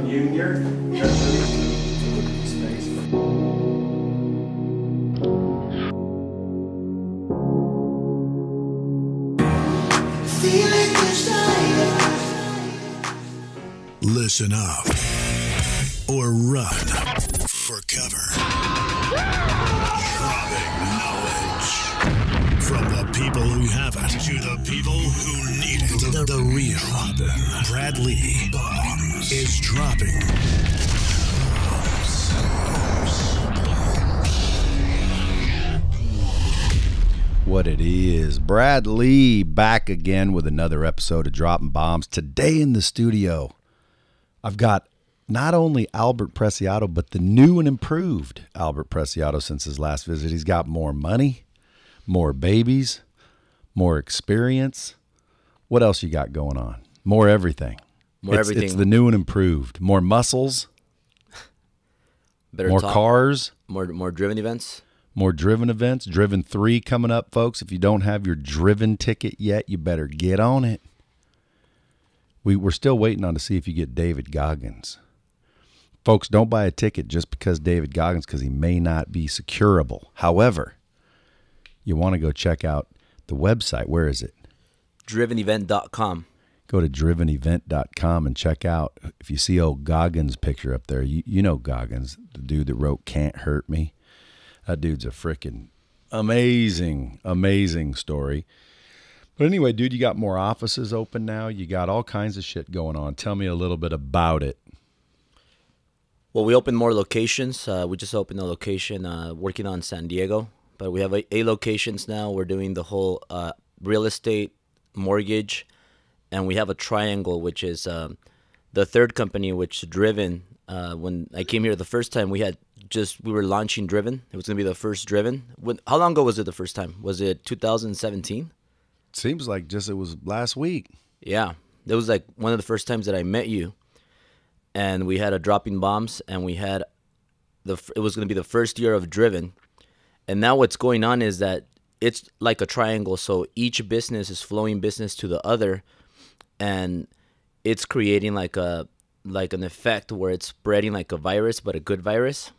Junior. Listen up or run for cover. Dropping knowledge from the people who have it to the people who need it. The real Brad Lea is dropping what it is. Brad Lea back again with another episode of Dropping Bombs. Today in the studio, I've got not only Albert Syl, but the new and improved Albert Syl since his last visit. He's got more money, more babies, more experience. What else you got going on? More everything. It's the new and improved. More muscles. Better more talk. Cars. More driven events. More driven events. Driven 3 coming up, folks. If you don't have your driven ticket yet, you better get on it. We're still waiting on to see if you get David Goggins. Folks, don't buy a ticket just because David Goggins, because he may not be securable. However, you want to go check out the website. Where is it? Drivenevent.com. Go to drivenevent.com and check out. If you see old Goggins' picture up there, you know Goggins, the dude that wrote Can't Hurt Me. That dude's a freaking amazing, amazing story. But anyway, dude, you got more offices open now. You got all kinds of shit going on. Tell me a little bit about it. Well, we opened more locations. We just opened a location working on San Diego. But we have 8 locations now. We're doing the whole real estate, mortgage, and we have a triangle, which is the third company, which is Driven. When I came here the first time, we were launching Driven. It was going to be the first Driven. How long ago was it the first time? Was it 2017? Seems like it was last week. Yeah. It was like one of the first times that I met you. And we had a Dropping Bombs, and we had it was going to be the first year of Driven. And now what's going on is that it's like a triangle. So each business is flowing business to the other, and it's creating like an effect where it's spreading like a virus, but a good virus.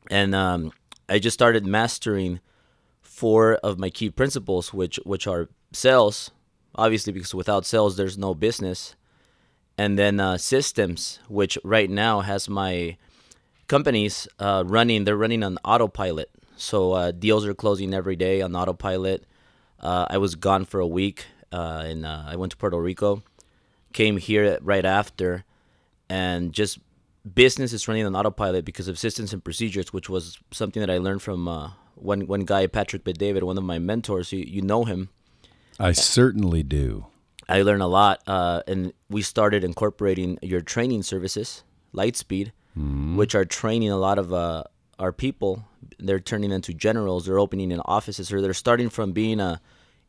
And I just started mastering 4 of my key principles, which are sales, obviously, because without sales, there's no business. And then systems, which right now has my companies running. They're running on autopilot. So deals are closing every day on autopilot. I was gone for a week, and I went to Puerto Rico, came here right after, and just business is running on autopilot because of systems and procedures, which was something that I learned from one guy, Patrick Bet-David, one of my mentors. You know him. I certainly do. I learned a lot, and we started incorporating your training services, Lightspeed, which are training a lot of our people. They're turning into generals. They're opening in offices, or they're starting from being a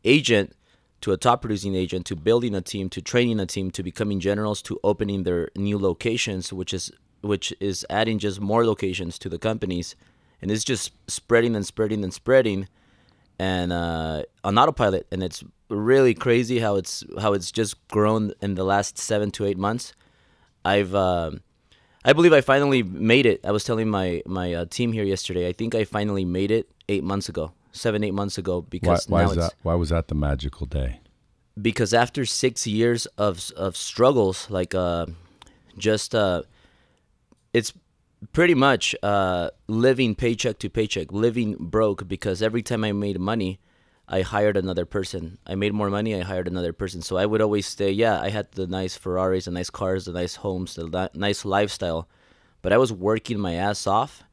agent to a top producing agent, to building a team, to training a team, to becoming generals, to opening their new locations, which is adding just more locations to the companies, and it's just spreading and spreading and spreading, and on autopilot. And it's really crazy how it's just grown in the last 7 to 8 months. I believe I finally made it. I was telling my team here yesterday, I think I finally made it 8 months ago, 7-8 months ago. Because why was that the magical day? Because after 6 years of struggles, like it's pretty much living paycheck to paycheck, living broke, because every time I made money, I hired another person. I made more money, I hired another person. So I would always say, yeah, I had the nice Ferraris, the nice cars, the nice homes, the nice lifestyle. But I was working my ass off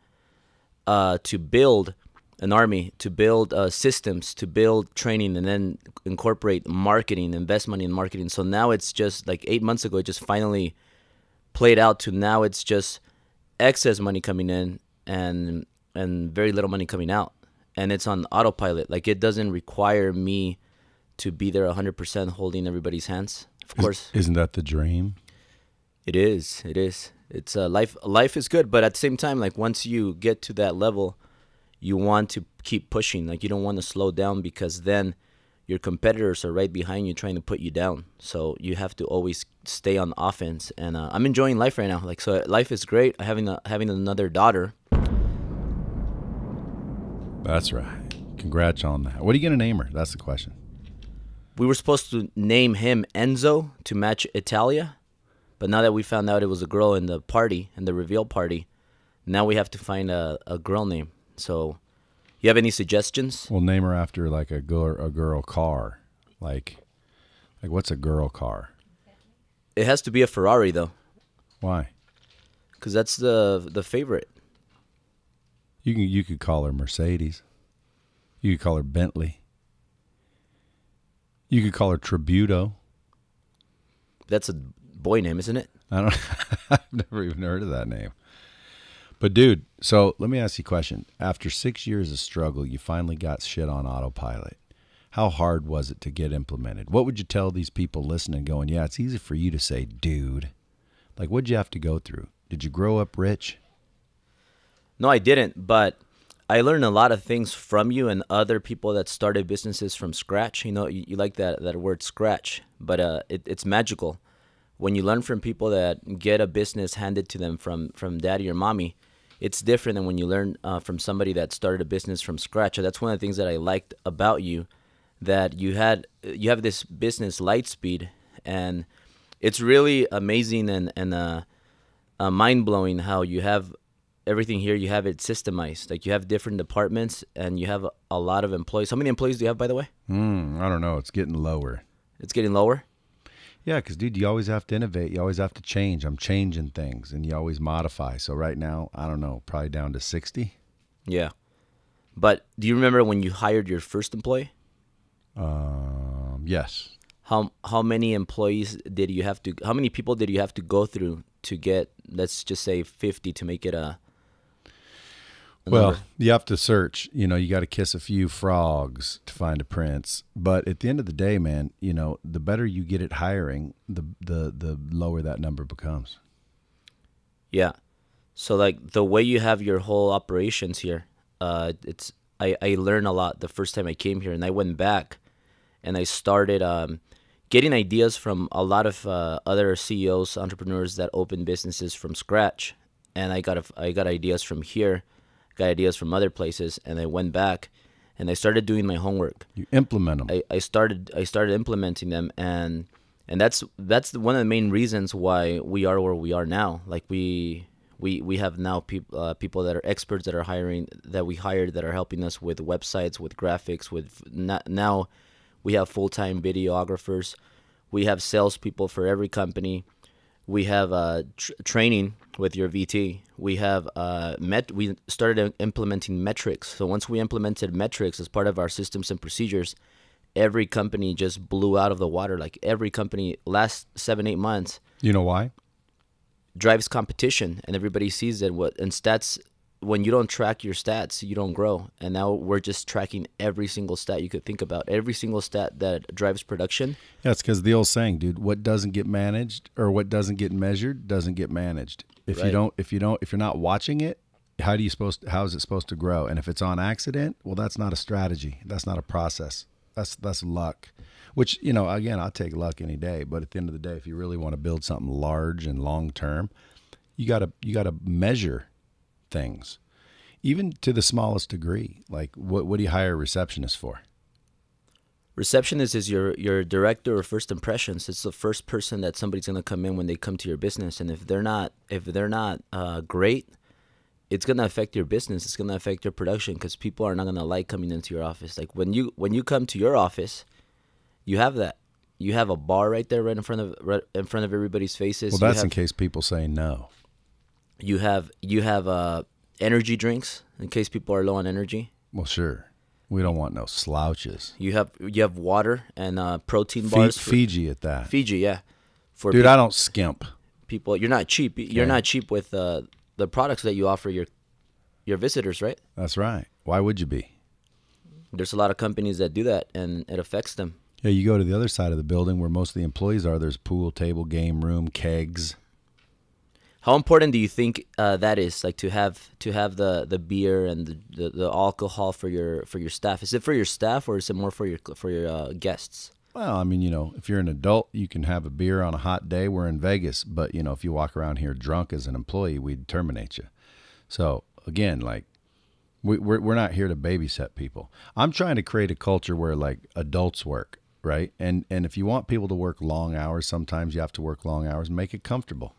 to build an army, to build systems, to build training, and then incorporate marketing, invest money in marketing. So now it's just like 8 months ago, it just finally played out to now it's just excess money coming in and very little money coming out. And it's on autopilot. Like, it doesn't require me to be there 100% holding everybody's hands. Of course. Isn't that the dream? It is. It's life is good, but at the same time, like, once you get to that level, you want to keep pushing. Like, you don't want to slow down, because then your competitors are right behind you trying to put you down. So you have to always stay on offense. And I'm enjoying life right now. Like, so life is great. Having another daughter. That's right. Congrats on that. What are you going to name her? That's the question. We were supposed to name him Enzo to match Italia. But now that we found out it was a girl in the party, in the reveal party, now we have to find a girl name. So you have any suggestions? We'll name her after like a girl car. Like what's a girl car? It has to be a Ferrari, though. Why? Because that's the favorite. You could call her Mercedes. You could call her Bentley. You could call her Tributo. That's a boy name, isn't it? I've never even heard of that name. But dude, so let me ask you a question. After 6 years of struggle, you finally got shit on autopilot. How hard was it to get implemented? What would you tell these people listening going, yeah, it's easy for you to say, dude. Like, what'd you have to go through? Did you grow up rich? No, I didn't, but I learned a lot of things from you and other people that started businesses from scratch. You know, you like that word scratch, but it's magical. When you learn from people that get a business handed to them from daddy or mommy, it's different than when you learn from somebody that started a business from scratch. So that's one of the things that I liked about you, that you have this business Lightspeed, and it's really amazing and mind-blowing how you have everything here. You have it systemized. Like, you have different departments, and you have a lot of employees. How many employees do you have, by the way? I don't know. It's getting lower. It's getting lower? Yeah, because, dude, you always have to innovate. You always have to change. I'm changing things, and you always modify. So right now, I don't know, probably down to 60. Yeah. But do you remember when you hired your first employee? Yes. How many employees did you have to? How many people did you have to go through to get, let's just say, 50 to make it a well, number? you have to search. You know, you got to kiss a few frogs to find a prince. But at the end of the day, man, you know, the better you get at hiring, the lower that number becomes. Yeah. So, like, the way you have your whole operations here, I learned a lot the first time I came here, and I went back and I started getting ideas from a lot of other CEOs, entrepreneurs that open businesses from scratch. And I got ideas from here, got ideas from other places, and I went back and I started doing my homework. You implement them. I started implementing them, and that's one of the main reasons why we are where we are now. Like, we have now people that are experts that we hired that are helping us with websites, with graphics, now we have full-time videographers. We have salespeople for every company. We have training with your VT. We have we started implementing metrics. So once we implemented metrics as part of our systems and procedures, every company just blew out of the water. Like, every company last 7-8 months. You know why? Drives competition, and everybody sees it. And stats, when you don't track your stats, you don't grow. And now we're just tracking every single stat you could think about, every single stat that drives production. Yeah, it's because the old saying, dude, what doesn't get managed or what doesn't get measured doesn't get managed. If Right. if you're not watching it, how is it supposed to grow? And if it's on accident, well, that's not a strategy. That's not a process. That's luck. Which, you know, again, I'll take luck any day. But at the end of the day, if you really want to build something large and long term, you gotta measure things, even to the smallest degree. Like, what do you hire a receptionist for? Receptionist is your director of first impressions. It's the first person that somebody's gonna come in when they come to your business, and if they're not great, it's gonna affect your business. It's gonna affect your production, because people are not gonna like coming into your office. Like, when you come to your office, you have that. You have a bar right there, right in front of everybody's faces. Well, that's in case people say no. You have energy drinks in case people are low on energy. Well, sure. We don't want no slouches. You have water and protein bars. Fiji at that. Fiji, yeah. For Dude, I don't skimp. people, you're not cheap. You're not cheap with the products that you offer your visitors, right? That's right. Why would you be? There's a lot of companies that do that, and it affects them. Yeah, you go to the other side of the building where most of the employees are. There's pool table, game room, kegs. How important do you think that is, like to have the beer and the alcohol for your staff? Is it for your staff or is it more for your guests? Well, I mean, if you're an adult, you can have a beer on a hot day. We're in Vegas, but if you walk around here drunk as an employee, we'd terminate you. So again, like we're not here to babysit people. I'm trying to create a culture where like adults work, right? And if you want people to work long hours, sometimes you have to work long hours. Make it comfortable.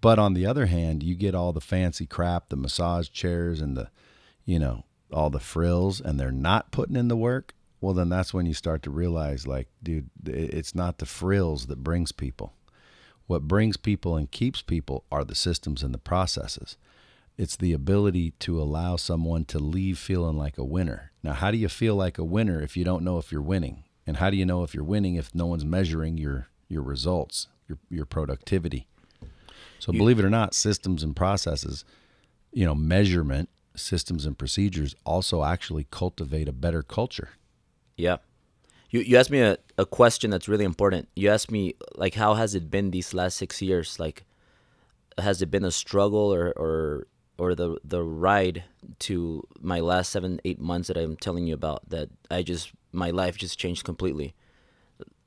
But on the other hand, you get all the fancy crap, the massage chairs and all the frills, and they're not putting in the work. Well, then that's when you start to realize, like, dude, it's not the frills that brings people. What brings people and keeps people are the systems and the processes. It's the ability to allow someone to leave feeling like a winner. Now, how do you feel like a winner if you don't know if you're winning? And how do you know if you're winning if no one's measuring your results, your productivity? So believe it or not, systems and processes, measurement, systems and procedures also actually cultivate a better culture. Yeah. You asked me a question that's really important. You asked me, like, how has it been these last 6 years? Like, has it been a struggle or the ride to my last 7-8 months that I'm telling you about, that my life just changed completely.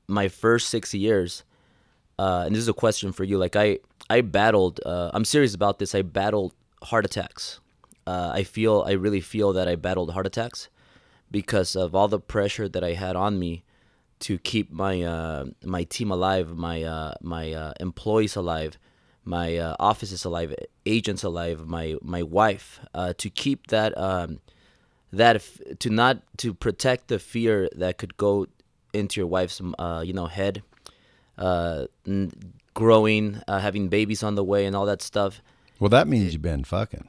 My first 6 years, and this is a question for you, like I battled, I'm serious about this, I battled heart attacks. I really feel that I battled heart attacks because of all the pressure that I had on me to keep my team alive, my employees alive, my offices alive, agents alive, my wife, to keep that to protect the fear that could go into your wife's head, growing, having babies on the way, and all that stuff. Well, that means you've been fucking.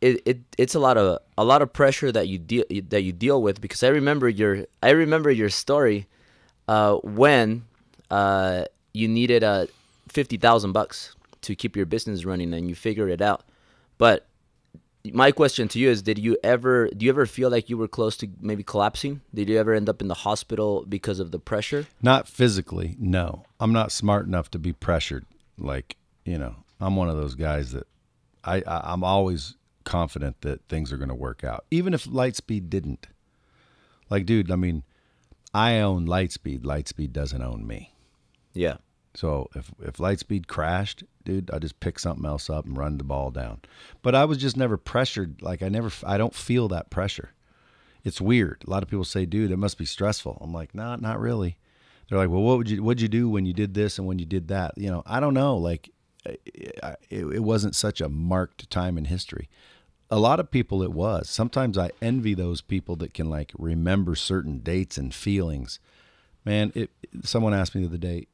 It's a lot of pressure that you deal with, because I remember your story when you needed $50,000 to keep your business running, and you figured it out. But my question to you is, do you ever feel like you were close to maybe collapsing? Did you ever end up in the hospital because of the pressure? Not physically, no. I'm not smart enough to be pressured. Like, I'm one of those guys that I'm always confident that things are going to work out, even if Lightspeed didn't. Like, dude, I mean, I own Lightspeed. Lightspeed doesn't own me. Yeah. So if Lightspeed crashed, dude, I just pick something else up and run the ball down. But I was just never pressured. Like I don't feel that pressure. It's weird. A lot of people say, dude, it must be stressful. I'm like, nah, not really. They're like, well, what'd you do when you did this and when you did that? I don't know. Like it wasn't such a marked time in history. A lot of people it was. Sometimes I envy those people that can like remember certain dates and feelings. Man, someone asked me the other day,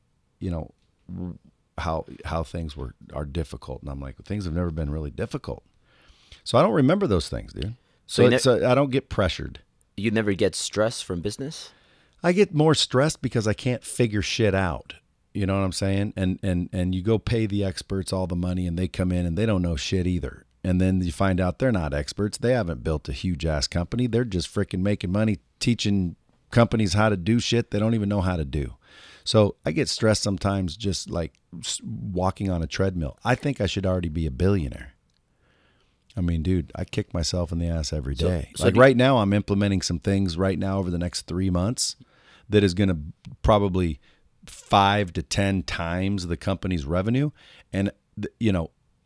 how things are difficult, and I'm like, things have never been really difficult. So I don't remember those things, dude. So I don't get pressured. You never get stressed from business? I get more stressed because I can't figure shit out. You know what I'm saying? And you go pay the experts all the money, and they come in and they don't know shit either. And then you find out they're not experts. They haven't built a huge ass company. They're just freaking making money teaching companies how to do shit they don't even know how to do. So I get stressed sometimes just like walking on a treadmill. I think I should already be a billionaire. I mean, dude, I kick myself in the ass every day. So like right now, I'm implementing some things right now over the next 3 months that is going to probably 5 to 10 times the company's revenue. And,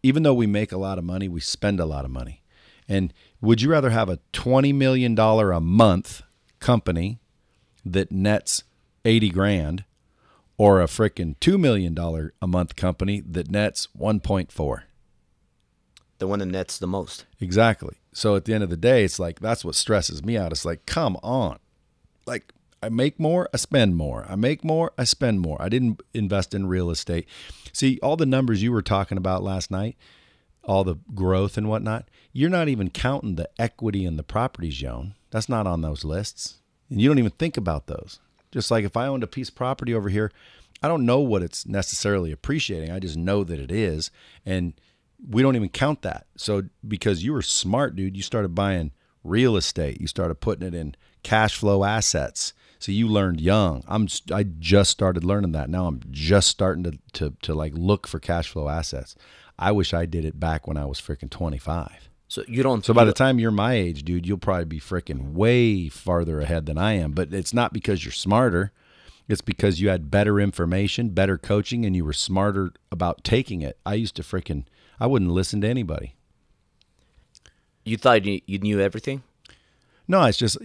even though we make a lot of money, we spend a lot of money. And would you rather have a $20 million a month company that nets 80 grand or a freaking $2 million a month company that nets 1.4? The one that nets the most. Exactly. So at the end of the day, it's like, that's what stresses me out. It's like, come on. Like, I make more, I spend more. I make more, I spend more. I didn't invest in real estate. See, all the numbers you were talking about last night, all the growth and whatnot, you're not even counting the equity in the properties you own. That's not on those lists. And you don't even think about those. Just like if I owned a piece of property over here, I don't know what it's necessarily appreciating. I just know that it is. And we don't even count that. So because you were smart, dude, you started buying real estate. You started putting it in cash flow assets. So you learned young. I just started learning that. Now I'm just starting to like look for cash flow assets. I wish I did it back when I was freaking 25. So you don't. So by the time you're my age, dude, you'll probably be freaking way farther ahead than I am. But it's not because you're smarter. It's because you had better information, better coaching, and you were smarter about taking it. I used to I wouldn't listen to anybody. You thought you knew everything? No, it's just,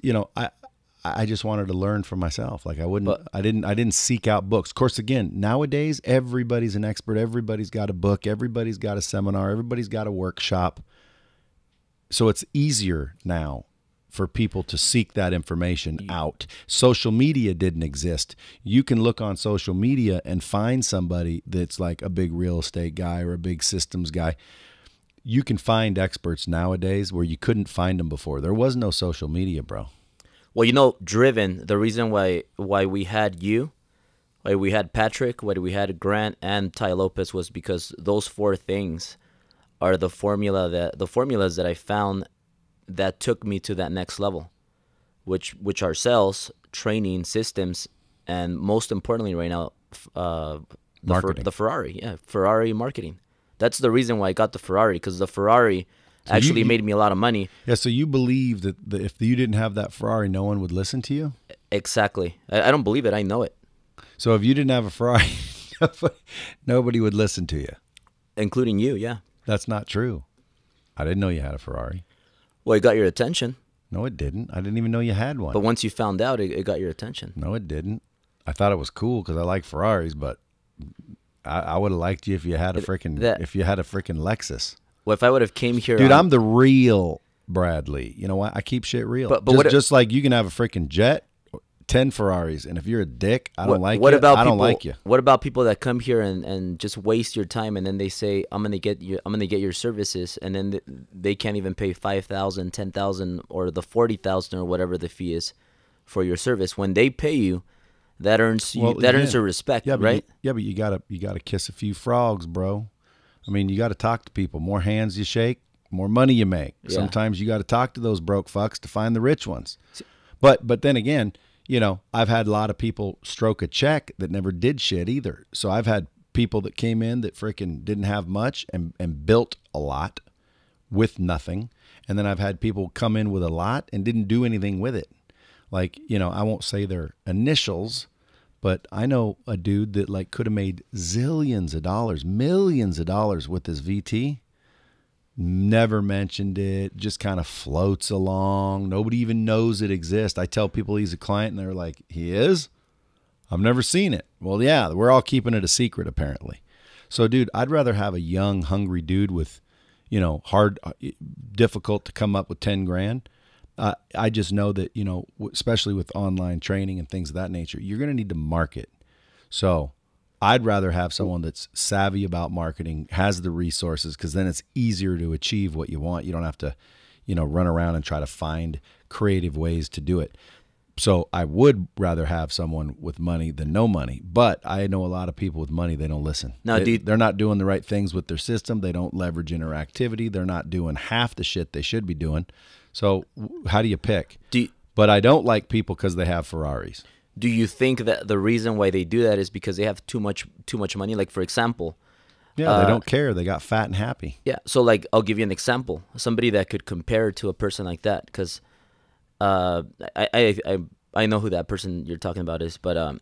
I just wanted to learn for myself. Like I didn't seek out books. Of course, again, nowadays, everybody's an expert. Everybody's got a book. Everybody's got a seminar. Everybody's got a workshop. So it's easier now for people to seek that information out. Social media didn't exist. You can look on social media and find somebody that's like a big real estate guy or a big systems guy. You can find experts nowadays where you couldn't find them before. There was no social media, bro. Well, Driven, the reason why we had you, why we had Patrick, why we had Grant and Ty Lopez was because those four things are the formulas that I found that took me to that next level, which are sales, training, systems, and most importantly right now, Marketing. the Ferrari. Yeah, Ferrari marketing. That's the reason why I got the Ferrari, because the Ferrari actually made me a lot of money. Yeah, so you believe that if you didn't have that Ferrari, no one would listen to you? Exactly. I don't believe it. I know it. So if you didn't have a Ferrari, nobody would listen to you. Including you, yeah. That's not true. I didn't know you had a Ferrari. Well, it got your attention. No, it didn't. I didn't even know you had one. But once you found out, it got your attention. No, it didn't. I thought it was cool because I like Ferraris, but I would have liked you if you had a freaking Lexus. Well, if I would have came here, dude, I'm the real Brad Lea. You know what? I keep shit real. But just like you can have a freaking jet, 10 Ferraris, and if you're a dick, I don't like you. I don't like you. What about people that come here and just waste your time, and then they say, I'm gonna get your services, and then they can't even pay $5,000, $10,000, or the $40,000 or whatever the fee is for your service. When they pay you, that earns earns your respect, right? But you gotta kiss a few frogs, bro. I mean, you gotta talk to people. More hands you shake, more money you make. Yeah. Sometimes you gotta talk to those broke fucks to find the rich ones. But then again, I've had a lot of people stroke a check that never did shit either. So I've had people that came in that freaking didn't have much and built a lot with nothing. And then I've had people come in with a lot and didn't do anything with it. Like, I won't say their initials, but I know a dude that like could have made zillions of dollars, millions of dollars with his VT. Never mentioned it, just kind of floats along. Nobody even knows it exists. I tell people he's a client and they're like, he is? I've never seen it. Well, yeah, we're all keeping it a secret apparently. So dude, I'd rather have a young, hungry dude with, difficult to come up with 10 grand. I just know that, especially with online training and things of that nature, you're going to need to market. So I'd rather have someone that's savvy about marketing, has the resources, because then it's easier to achieve what you want. You don't have to, run around and try to find creative ways to do it. So I would rather have someone with money than no money. But I know a lot of people with money, they don't listen. No, they're not doing the right things with their system. They don't leverage interactivity. They're not doing half the shit they should be doing. So how do you pick? But I don't like people because they have Ferraris. Do you think that the reason why they do that is because they have too much money? Like, for example, they don't care. They got fat and happy. Yeah. So, like, I'll give you an example. Somebody that could compare to a person like that, because I know who that person you're talking about is. But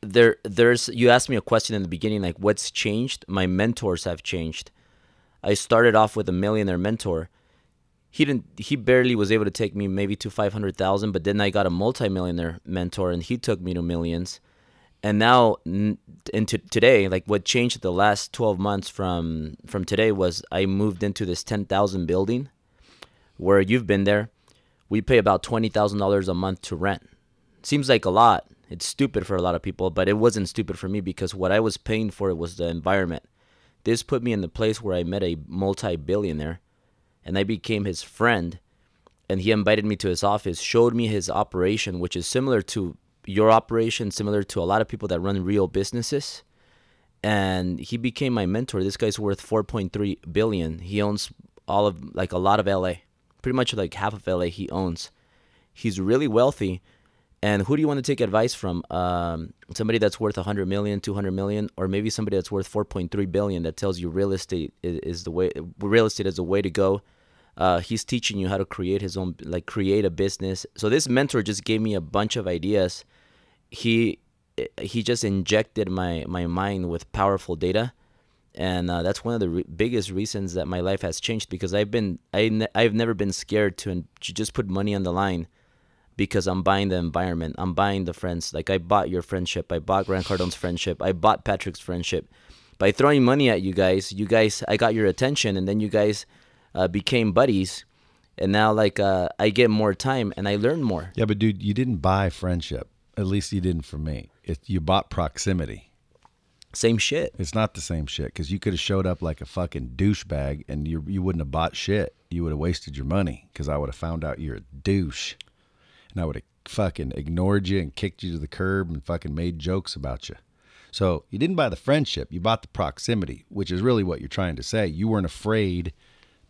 there's you asked me a question in the beginning, like, what's changed? My mentors have changed. I started off with a millionaire mentor. He barely was able to take me maybe to 500,000, but then I got a multimillionaire mentor and he took me to millions. And now into today, like what changed the last 12 months from today was I moved into this 10,000 building where you've been there. We pay about $20,000 a month to rent. Seems like a lot. It's stupid for a lot of people, but it wasn't stupid for me because what I was paying for it was the environment. This put me in the place where I met a multi-billionaire. And I became his friend, and he invited me to his office, showed me his operation, which is similar to your operation, similar to a lot of people that run real businesses. And he became my mentor. This guy's worth $4.3 billion. He owns a lot of LA, pretty much like half of LA he owns. He's really wealthy, And who do you want to take advice from? Somebody that's worth 100 million, 200 million, or maybe somebody that's worth 4.3 billion that tells you real estate is the way. Real estate is the way to go. He's teaching you how to create his own, like create a business. So this mentor just gave me a bunch of ideas. He just injected my mind with powerful data, and that's one of the biggest reasons that my life has changed, because I've never been scared to just put money on the line, because I'm buying the environment, I'm buying the friends. Like I bought your friendship, I bought Grant Cardone's friendship, I bought Patrick's friendship. By throwing money at you guys, I got your attention, and then you guys became buddies, and now like I get more time and I learn more. Yeah, but dude, you didn't buy friendship. At least you didn't for me. You bought proximity. Same shit. It's not the same shit, because you could have showed up like a fucking douchebag and you wouldn't have bought shit. You would have wasted your money, because I would have found out you're a douche. And I would have fucking ignored you and kicked you to the curb and fucking made jokes about you. So you didn't buy the friendship. You bought the proximity, which is really what you're trying to say. You weren't afraid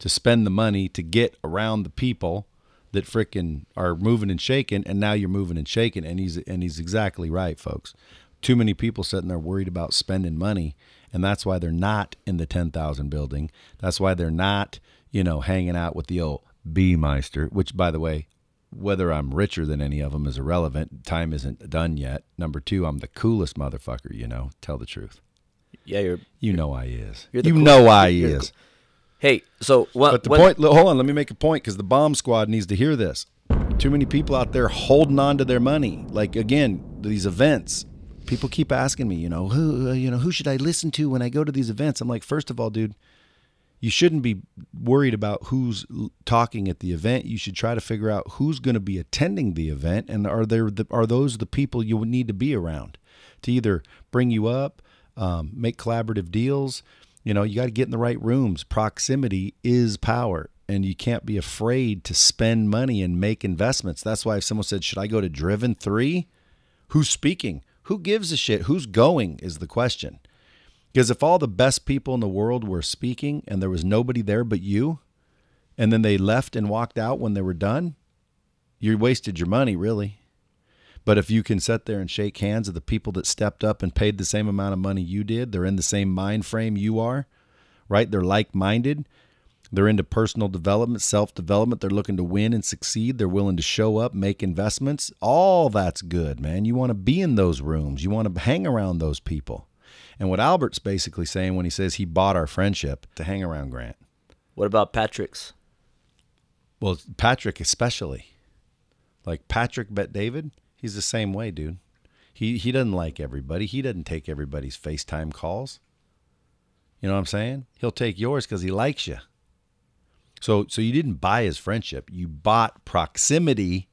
to spend the money to get around the people that frickin' are moving and shaking, and now you're moving and shaking. And he's exactly right, folks. Too many people sitting there worried about spending money, and that's why they're not in the 10,000 building. That's why they're not, hanging out with the old B-meister, which, by the way, whether I'm richer than any of them is irrelevant. Time isn't done yet. Number two, I'm the coolest motherfucker, tell the truth. Yeah, I is. I is. Hey, so what? But the point, hold on, let me make a point, because the bomb squad needs to hear this. Too many people out there holding on to their money. Like, again, these events, people keep asking me, who should I listen to when I go to these events? I'm like, first of all, dude, you shouldn't be worried about who's talking at the event. You should try to figure out who's going to be attending the event, and are those the people you would need to be around to either bring you up, make collaborative deals. You got to get in the right rooms. Proximity is power, and you can't be afraid to spend money and make investments. That's why if someone said, should I go to Driven 3? Who's speaking? Who gives a shit? Who's going is the question. Because if all the best people in the world were speaking and there was nobody there but you, and then they left and walked out when they were done, you wasted your money, really. But if you can sit there and shake hands with the people that stepped up and paid the same amount of money you did, they're in the same mind frame you are, right? They're like-minded. They're into personal development, self-development. They're looking to win and succeed. They're willing to show up, make investments. All that's good, man. You want to be in those rooms. You want to hang around those people. And what Albert's basically saying when he says he bought our friendship, to hang around Grant. What about Patrick's? Well, Patrick especially. Like Patrick Bet David, he's the same way, dude. He doesn't like everybody. He doesn't take everybody's FaceTime calls. You know what I'm saying? He'll take yours because he likes you. So you didn't buy his friendship. You bought proximity,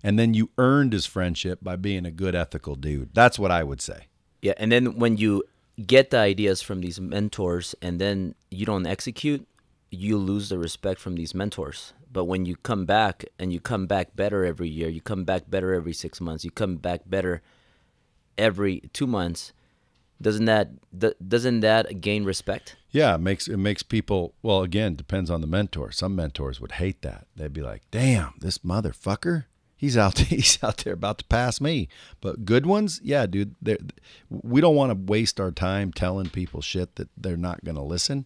and then you earned his friendship by being a good, ethical dude. That's what I would say. Yeah, and then when you get the ideas from these mentors and then you don't execute, you lose the respect from these mentors. But when you come back, and you come back better every year, you come back better every 6 months, you come back better every 2 months, doesn't that gain respect? Yeah, it makes people, well, again, depends on the mentor. Some mentors would hate that. They'd be like, damn, this motherfucker, he's out there about to pass me. But good ones, yeah, dude, we don't want to waste our time telling people shit that they're not going to listen.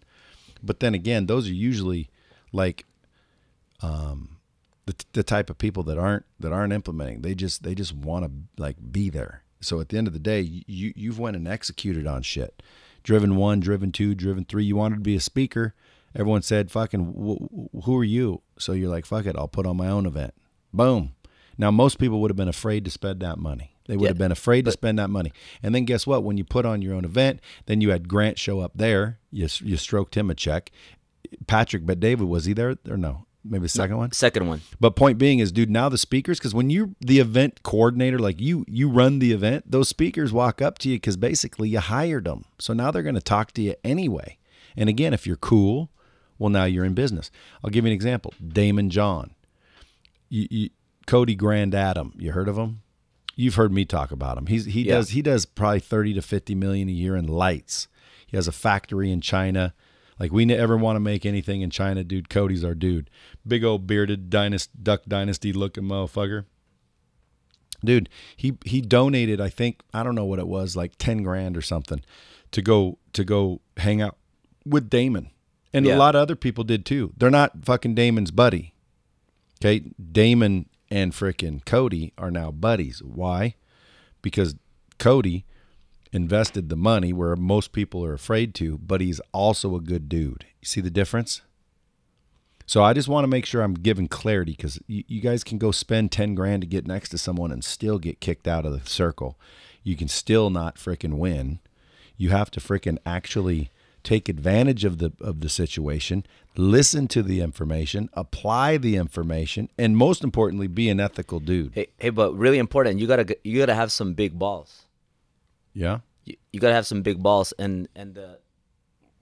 But then again, those are usually like the type of people that aren't implementing. They just want to like be there. So at the end of the day, you've went and executed on shit. Driven 1, Driven 2, Driven 3. You wanted to be a speaker. Everyone said, fucking, who are you? So you're like, fuck it, I'll put on my own event. Boom. Now, most people would have been afraid to spend that money. They would have been afraid to spend that money. And then guess what? When you put on your own event, then you had Grant show up there. You stroked him a check. Patrick Bet David, was he there or no? Maybe the second one? Second one. But point being is, dude, now the speakers, because when you're the event coordinator, like you run the event, those speakers walk up to you because basically you hired them. So now they're going to talk to you anyway. And again, if you're cool, well, now you're in business. I'll give you an example. Damon John. Cody Grand Adam. You heard of him? You've heard me talk about him. He does probably 30 to 50 million a year in lights. He has a factory in China. Like, we never want to make anything in China, dude. Cody's our dude. Big old bearded Duck Dynasty looking motherfucker. Dude, he donated, I think, I don't know what it was, like 10 grand or something to go hang out with Damon. And a lot of other people did too. They're not fucking Damon's buddy. Okay? Damon and frickin' Cody are now buddies. Why? Because Cody invested the money where most people are afraid to, but he's also a good dude. You see the difference? So I just want to make sure I'm giving clarity, because you guys can go spend 10 grand to get next to someone and still get kicked out of the circle. You can still not frickin' win. You have to frickin' actually take advantage of the situation, listen to the information, apply the information, and most importantly, be an ethical dude. Hey, but really important, you gotta have some big balls. Yeah. You gotta have some big balls, and can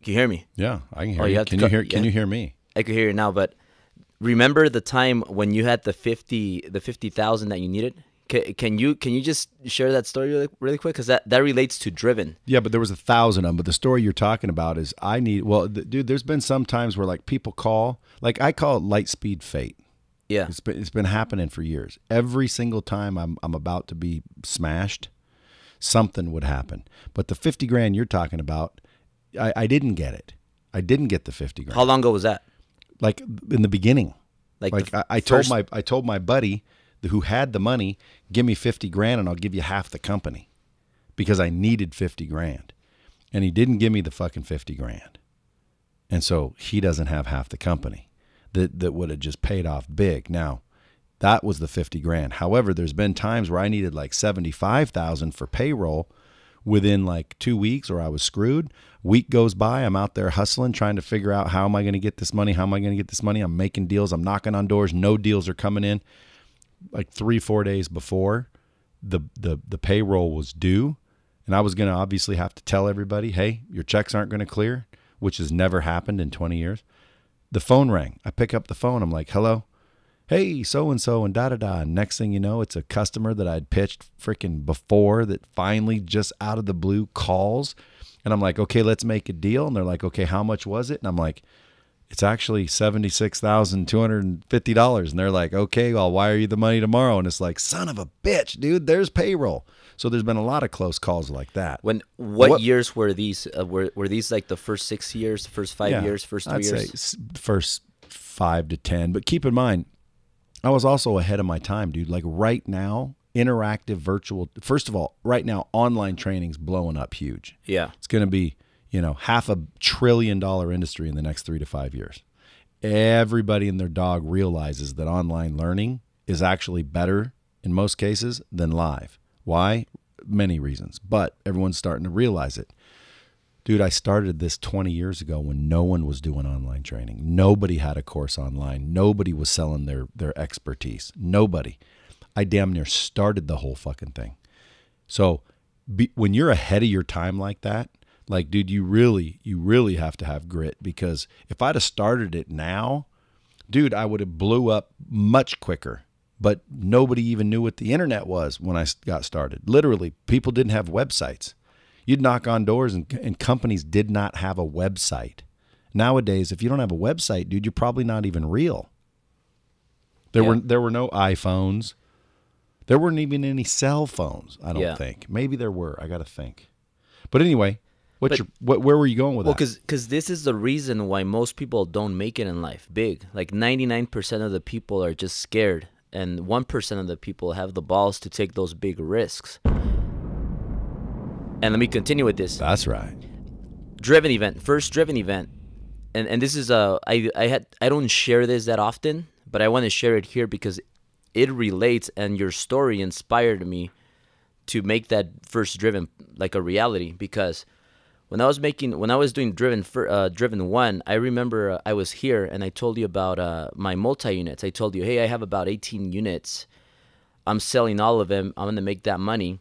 you hear me? Yeah, I can hear you. Can you hear me? I can hear you now, but remember the time when you had the 50,000 that you needed? Can you just share that story really quick? Because that relates to driven. Yeah, but there was 1,000 of them. But the story you're talking about is dude, there's been some times where like people call, like I call it light speed fate. Yeah. It's been happening for years. Every single time I'm about to be smashed, something would happen. But the 50 grand you're talking about, I didn't get it. I didn't get the 50 grand. How long ago was that? Like in the beginning. I told my buddy who had the money, give me 50 grand and I'll give you half the company, because I needed 50 grand. And he didn't give me the fucking 50 grand. And so he doesn't have half the company that would have just paid off big. Now, that was the 50 grand. However, there's been times where I needed like 75,000 for payroll within like 2 weeks, or I was screwed. Week goes by, I'm out there hustling, trying to figure out how am I going to get this money? How am I going to get this money? I'm making deals. I'm knocking on doors. No deals are coming in. Like 3-4 days before the payroll was due, and I was going to obviously have to tell everybody, hey, your checks aren't going to clear, which has never happened in 20 years. The phone rang. I pick up the phone. I'm like, hello? Hey, so-and-so, and da-da-da. And next thing you know, it's a customer that I'd pitched freaking before that finally just out of the blue calls. And I'm like, okay, let's make a deal. And they're like, okay, how much was it? And I'm like, it's actually $76,250. And they're like, okay, I'll wire you the money tomorrow. And it's like, son of a bitch, dude, there's payroll. So there's been a lot of close calls like that. What years were these? Were these like the first 6 years, first 5 years, first 3 years? I'd say first 5 to 10. But keep in mind, I was also ahead of my time, dude. Like right now, interactive virtual, first of all, right now, online training's blowing up huge. Yeah. It's going to be, $500 billion industry in the next 3 to 5 years. Everybody and their dog realizes that online learning is actually better in most cases than live. Why? Many reasons, but everyone's starting to realize it. Dude, I started this 20 years ago when no one was doing online training. Nobody had a course online. Nobody was selling their expertise. Nobody. I damn near started the whole fucking thing. So when you're ahead of your time like that, like, dude, you really have to have grit, because if I'd have started it now, dude, I would have blew up much quicker. But nobody even knew what the internet was when I got started. Literally, people didn't have websites. You'd knock on doors and companies did not have a website. Nowadays, if you don't have a website, dude, you're probably not even real. There were no iPhones. There weren't even any cell phones, I don't think. Maybe there were. I got to think. But anyway, where were you going with that? Well, because this is the reason why most people don't make it in life big. Like 99% of the people are just scared, and 1% of the people have the balls to take those big risks. And let me continue with this. That's right. Driven event, first driven event. And this is I don't share this that often, but I want to share it here because it relates, and your story inspired me to make that first driven like a reality. Because when I was doing driven 1, I remember I was here and I told you about my multi-units. I told you, hey, I have about 18 units. I'm selling all of them. I'm gonna make that money,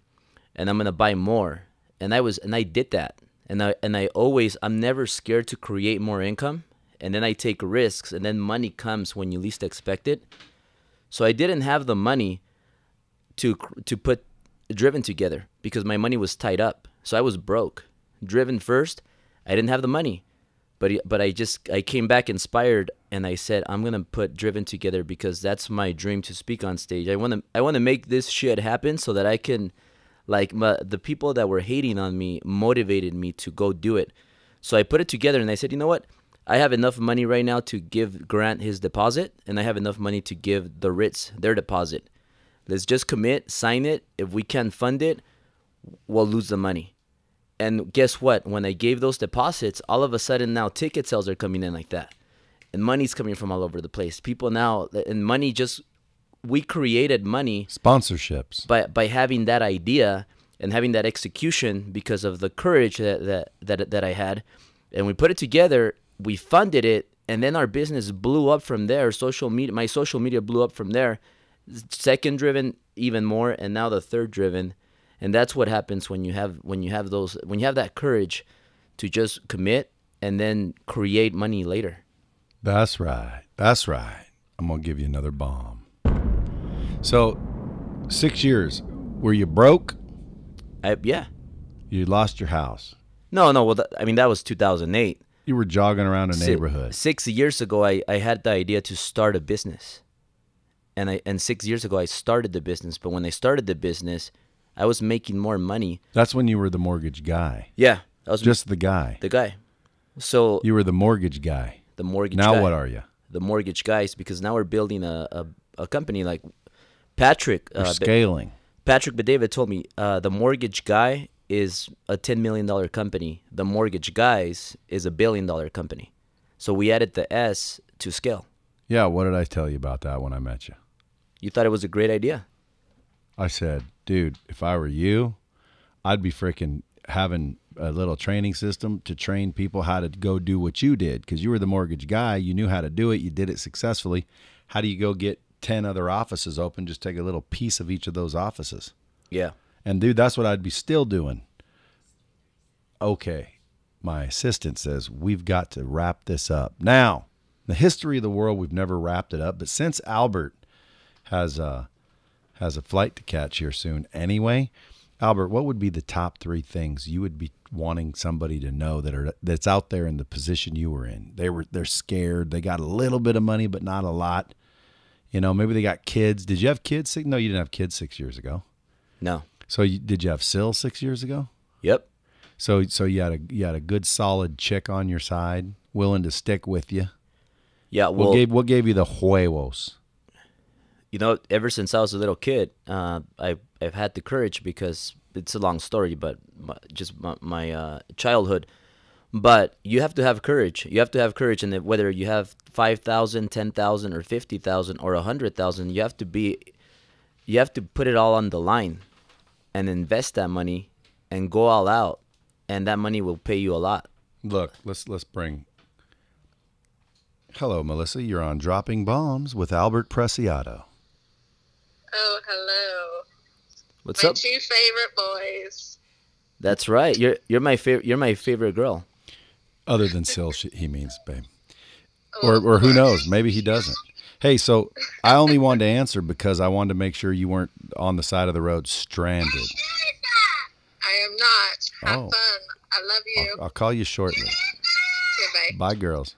and I'm gonna buy more. And I did that. And I'm never scared to create more income. And then I take risks, and then money comes when you least expect it. So I didn't have the money to put Driven together because my money was tied up. So I was broke. Driven first, I didn't have the money. But I came back inspired, and I said I'm gonna put Driven together because that's my dream to speak on stage. I wanna make this shit happen so that I can, like, the people that were hating on me motivated me to go do it. So I put it together, and I said, you know what? I have enough money right now to give Grant his deposit, and I have enough money to give the Ritz their deposit. Let's just commit, sign it. If we can't fund it, we'll lose the money. And guess what? When I gave those deposits, all of a sudden now ticket sales are coming in like that. And money's coming from all over the place. People now, and money just, we created money. Sponsorships. By having that idea and having that execution because of the courage that I had. And we put it together, we funded it, and then our business blew up from there. My social media blew up from there. Second Driven even more, and now the third Driven. And that's what happens when you have that courage to just commit and then create money later. That's right. That's right. I'm going to give you another bomb. So 6 years, were you broke? Yeah. You lost your house. No. Well, that was 2008. You were jogging around a neighborhood. 6 years ago, I had the idea to start a business. And 6 years ago, I started the business. But when I started the business, I was making more money. That's when you were the mortgage guy. Yeah. I was just the guy. The guy. So you were the mortgage guy. The mortgage now guy. What are you? The mortgage guys, because now we're building a company like Patrick. Scaling. Patrick David told me the mortgage guy is a $10 million company. The mortgage guys is a $1 billion company. So we added the S to scale. Yeah. What did I tell you about that when I met you? You thought it was a great idea. I said, dude, if I were you, I'd be freaking having a little training system to train people how to go do what you did, because you were the mortgage guy. You knew how to do it. You did it successfully. How do you go get 10 other offices open? Just take a little piece of each of those offices. Yeah. And, dude, that's what I'd be still doing. Okay. My assistant says, we've got to wrap this up. Now, the history of the world, we've never wrapped it up. But since Albert has a flight to catch here soon anyway, Albert, what would be the top 3 things you would be wanting somebody to know that's out there in the position you were in? They're scared. They got a little bit of money, but not a lot. You know, maybe they got kids. Did you have kids? No, you didn't have kids 6 years ago. No. So did you have Syl 6 years ago? Yep. So you had a good solid chick on your side, willing to stick with you. Yeah. Well, what gave you the huevos? You know, ever since I was a little kid, I've had the courage, because it's a long story, but just my childhood. But you have to have courage. You have to have courage, and whether you have 5,000, 10,000, or 50,000, or 100,000, you have to put it all on the line, and invest that money, and go all out, and that money will pay you a lot. Look, let's bring. Hello, Melissa. You're on Dropping Bombs with Albert Preciado. Oh, hello. What's my up? 2 favorite boys. That's right. You're my favorite. You're my favorite girl. Other than Syl, he means, babe. Or who knows? Maybe he doesn't. Hey, so I only wanted to answer because I wanted to make sure you weren't on the side of the road stranded. I am not. Have fun. I love you. I'll call you shortly. Okay, bye. Bye, girls.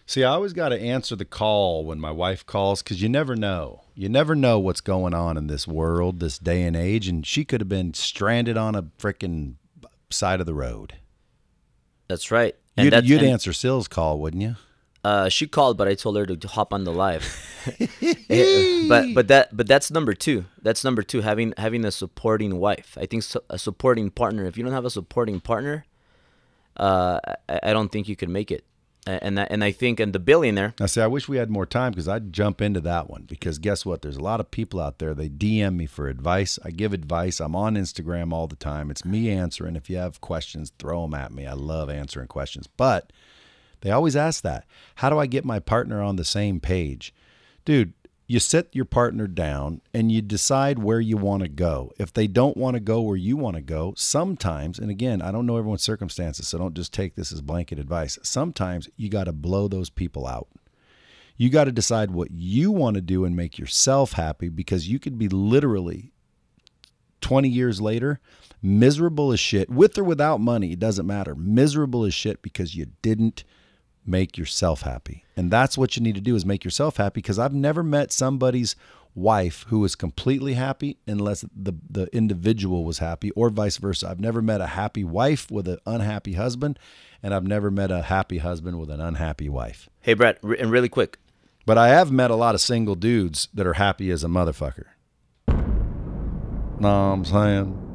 See, I always got to answer the call when my wife calls, because you never know. You never know what's going on in this world, this day and age, and she could have been stranded on a freaking side of the road. That's right. You'd answer Syl's call, wouldn't you? She called, but I told her to hop on the live. but that's number 2. That's number 2. Having a supporting wife. I think a supporting partner. If you don't have a supporting partner, I don't think you can make it. And I think, and the billionaire. Now, see, I wish we had more time, because I'd jump into that one. Because guess what? There's a lot of people out there. They DM me for advice. I give advice. I'm on Instagram all the time. It's me answering. If you have questions, throw them at me. I love answering questions. But they always ask that. How do I get my partner on the same page? Dude, you sit your partner down and you decide where you want to go. If they don't want to go where you want to go, sometimes, and again, I don't know everyone's circumstances, so don't just take this as blanket advice. Sometimes you got to blow those people out. You got to decide what you want to do and make yourself happy, because you could be literally 20 years later, miserable as shit, with or without money, it doesn't matter. Miserable as shit because you didn't make yourself happy. And that's what you need to do, is make yourself happy, because I've never met somebody's wife who was completely happy unless the individual was happy, or vice versa. I've never met a happy wife with an unhappy husband, and I've never met a happy husband with an unhappy wife. Hey, Brad, and really quick. But I have met a lot of single dudes that are happy as a motherfucker. Know what I'm saying?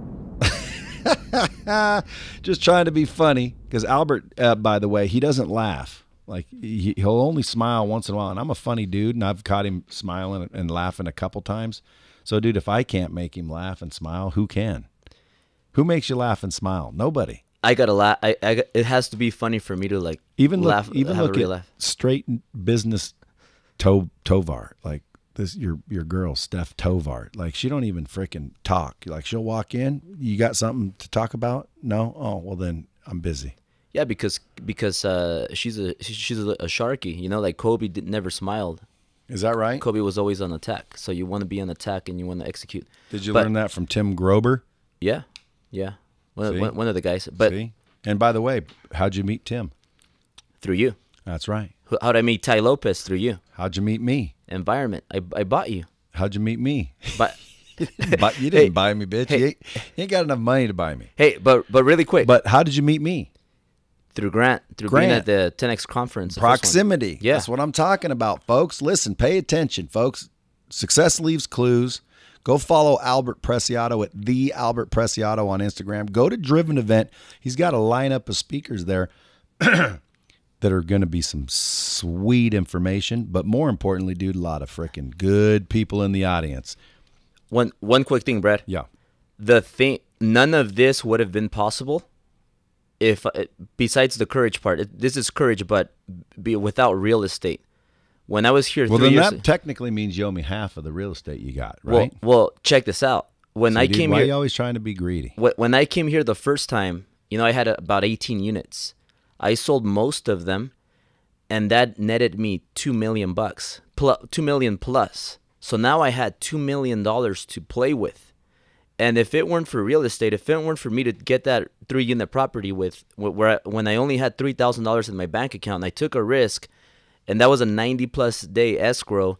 Just trying to be funny, because Albert, by the way, he doesn't laugh. Like, he'll only smile once in a while, and I'm a funny dude, and I've caught him smiling and laughing a couple times. So, dude, if I can't make him laugh and smile, who can? Who makes you laugh and smile? Nobody. I gotta laugh. It has to be funny for me to like even laugh. Even have look a real at laugh. straight business Tovar, like this. Your girl Steph Tovar, like she don't even freaking talk. Like she'll walk in. You got something to talk about? No. Oh well, then I'm busy. Yeah, because she's a sharky. You know, like Kobe never smiled. Is that right? Kobe was always on attack. So you want to be on attack and you want to execute. Did you learn that from Tim Grober? Yeah. One of the guys. But See? And by the way, how'd you meet Tim? Through you. That's right. How'd I meet Ty Lopez? Through you. How'd you meet me? Environment. I bought you. How'd you meet me? But But you didn't buy me, bitch. You ain't got enough money to buy me. Hey, but really quick. But how did you meet me? Through Grant. Being at the 10X conference. Proximity. Yeah. That's what I'm talking about, folks. Listen, pay attention, folks. Success leaves clues. Go follow Albert Preciado at the Albert Preciado on Instagram. Go to Driven Event. He's got a lineup of speakers there that are going to be some sweet information. But more importantly, dude, a lot of freaking good people in the audience. One quick thing, Brad. Yeah. None of this would have been possible if, besides the courage part, this is courage, but without real estate. When I was here 3 years that technically means you owe me half of the real estate you got, right? Well, check this out. When I came why here, are you always trying to be greedy? When I came here the first time, I had about 18 units. I sold most of them, and that netted me $2 million bucks, $2 million plus. So now I had $2 million to play with. And if it weren't for real estate, if it weren't for me to get that 3-unit property when I only had $3,000 in my bank account, and I took a risk, and that was a 90-plus day escrow,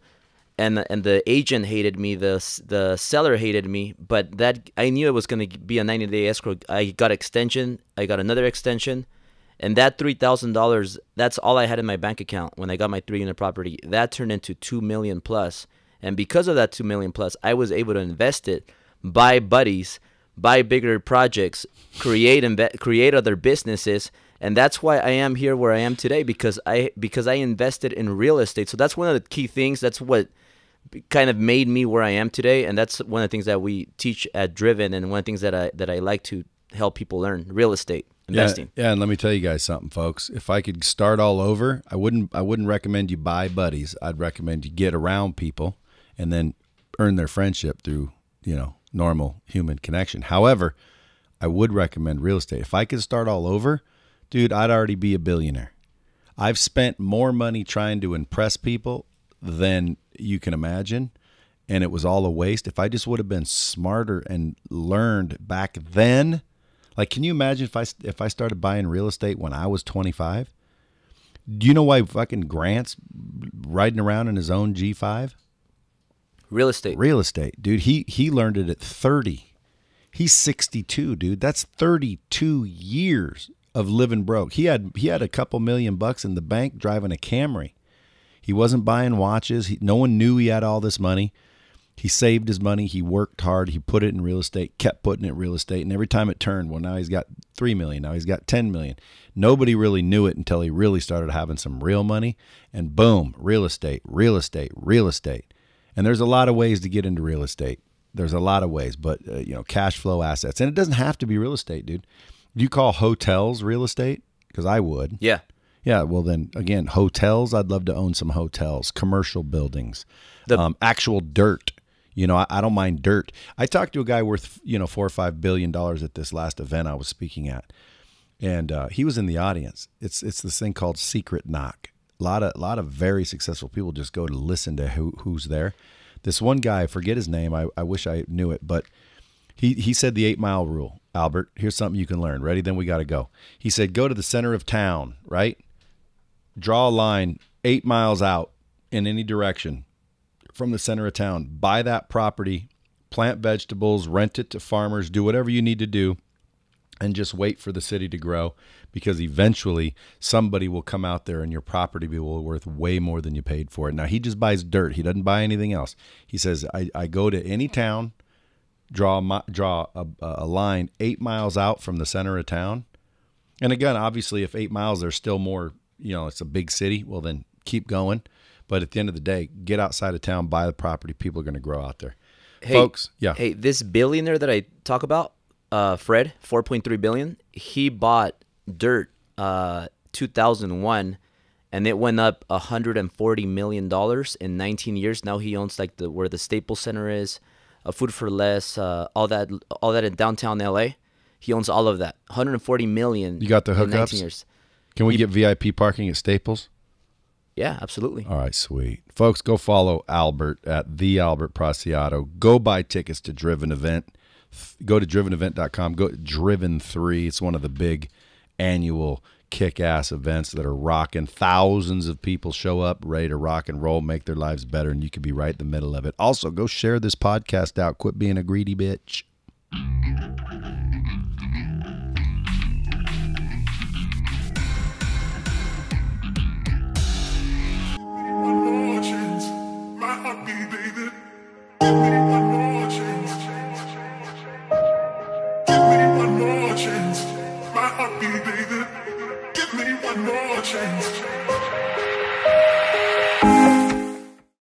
and the agent hated me, the seller hated me, but that I knew it was going to be a 90-day escrow. I got extension, I got another extension, and that $3,000, that's all I had in my bank account when I got my 3-unit property. That turned into $2 million plus, and because of that $2 million plus, I was able to invest it, buy buddies, buy bigger projects, create other businesses. And that's why I am here where I am today, because I invested in real estate. So that's one of the key things. That's what kind of made me where I am today. And that's one of the things that we teach at Driven, and one of the things that I like to help people learn: real estate investing. Yeah, and let me tell you guys something, folks. If I could start all over, I wouldn't recommend you buy buddies. I'd recommend you get around people and then earn their friendship through, normal human connection. However, I would recommend real estate. If I could start all over, dude, I'd already be a billionaire. I've spent more money trying to impress people than you can imagine, and it was all a waste. If I just would have been smarter and learned back then, like, can you imagine if I started buying real estate when I was 25? Do you know why fucking Grant's riding around in his own G5? Real estate, dude. He learned it at 30. He's 62, dude. That's 32 years of living broke. He had a couple $1 million in the bank driving a Camry. He wasn't buying watches. No one knew he had all this money. He saved his money. He worked hard. He put it in real estate, kept putting it in real estate. And every time it turned, well, now he's got $3 million. Now he's got $10 million. Nobody really knew it until he really started having some real money. And boom, real estate. And there's a lot of ways to get into real estate. There's a lot of ways, but cash flow assets. And it doesn't have to be real estate, dude. Do you call hotels real estate? Because I would. Yeah. Yeah, well then, again, hotels, I'd love to own some hotels, commercial buildings, actual dirt. I don't mind dirt. I talked to a guy worth, $4 or $5 billion at this last event I was speaking at, and he was in the audience. It's this thing called Secret Knock. A lot of very successful people just go to listen to who's there. This one guy, I forget his name. I wish I knew it, but He said the 8 mile rule. Albert, here's something you can learn. Ready? Then we got to go. He said, go to the center of town, right? Draw a line 8 miles out in any direction from the center of town. Buy that property, plant vegetables, rent it to farmers, do whatever you need to do, and just wait for the city to grow, because eventually somebody will come out there and your property will be worth way more than you paid for it. Now, he just buys dirt. He doesn't buy anything else. He says, I go to any town, draw a line 8 miles out from the center of town. And again, obviously, if 8 miles, there's still more, it's a big city, well, then keep going. But at the end of the day, get outside of town, buy the property. People are going to grow out there. Hey, folks, yeah. Hey, this billionaire that I talk about, Fred, 4.3 billion, he bought dirt 2001, and it went up $140 million in 19 years. Now he owns like where the Staples Center is, Food for Less, all that in downtown LA. He owns all of that. 140 million. You got the in 19 hookups? years. Can we get VIP parking at Staples? Yeah, absolutely. All right, sweet. Folks, go follow Albert at the Albert Preciado. Go buy tickets to Driven Event. Go to drivenevent.com. Go to Driven 3. It's one of the big annual kick-ass events that are rocking. Thousands of people show up ready to rock and roll, make their lives better, and you could be right in the middle of it. Also, go share this podcast out. Quit being a greedy bitch.